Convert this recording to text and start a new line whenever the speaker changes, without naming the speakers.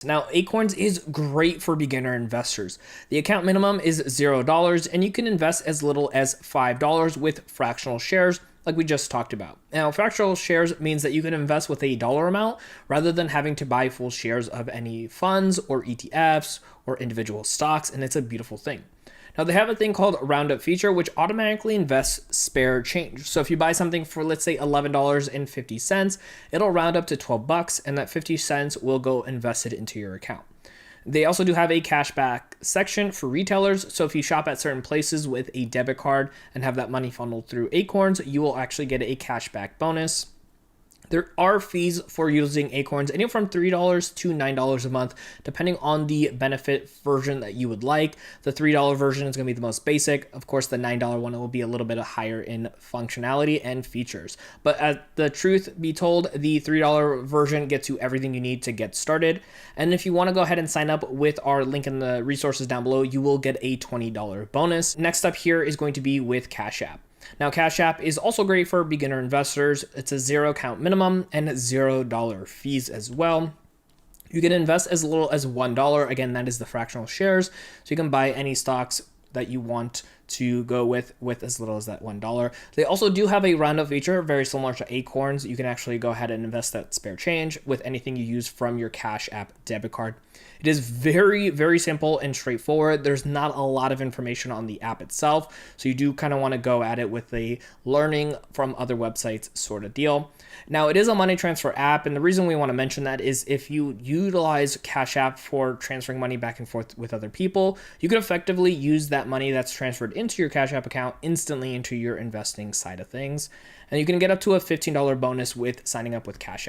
Now, Acorns is great for beginner investors. The account minimum is $0, and you can invest as little as $5 with fractional shares, like we just talked about. Now, fractional shares means that you can invest with a dollar amount rather than having to buy full shares of any funds or ETFs or individual stocks, and it's a beautiful thing. Now, they have a thing called roundup feature, which automatically invests spare change. So if you buy something for, let's say, $11.50, it'll round up to 12 bucks, and that 50 cents will go invested into your account. They also do have a cashback section for retailers. So if you shop at certain places with a debit card and have that money funneled through Acorns, you will actually get a cashback bonus. There are fees for using Acorns, anywhere from $3 to $9 a month, depending on the benefit version that you would like. The $3 version is going to be the most basic. Of course, the $9 one will be a little bit higher in functionality and features. But the truth be told, the $3 version gets you everything you need to get started. And if you want to go ahead and sign up with our link in the resources down below, you will get a $20 bonus. Next up here is going to be with Cash App. Now, Cash App is also great for beginner investors. It's a zero account minimum and $0 fees as well. You can invest as little as $1. Again, that is the fractional shares. So you can buy any stocks that you want to go with as little as that $1. They also do have a roundup feature, very similar to Acorns. You can actually go ahead and invest that spare change with anything you use from your Cash App debit card. It is very, very simple and straightforward. There's not a lot of information on the app itself, so you do kind of want to go at it with a learning from other websites sort of deal. Now, it is a money transfer app, and the reason we want to mention that is if you utilize Cash App for transferring money back and forth with other people, you can effectively use that money that's transferred into your Cash App account instantly into your investing side of things. And you can get up to a $15 bonus with signing up with Cash App.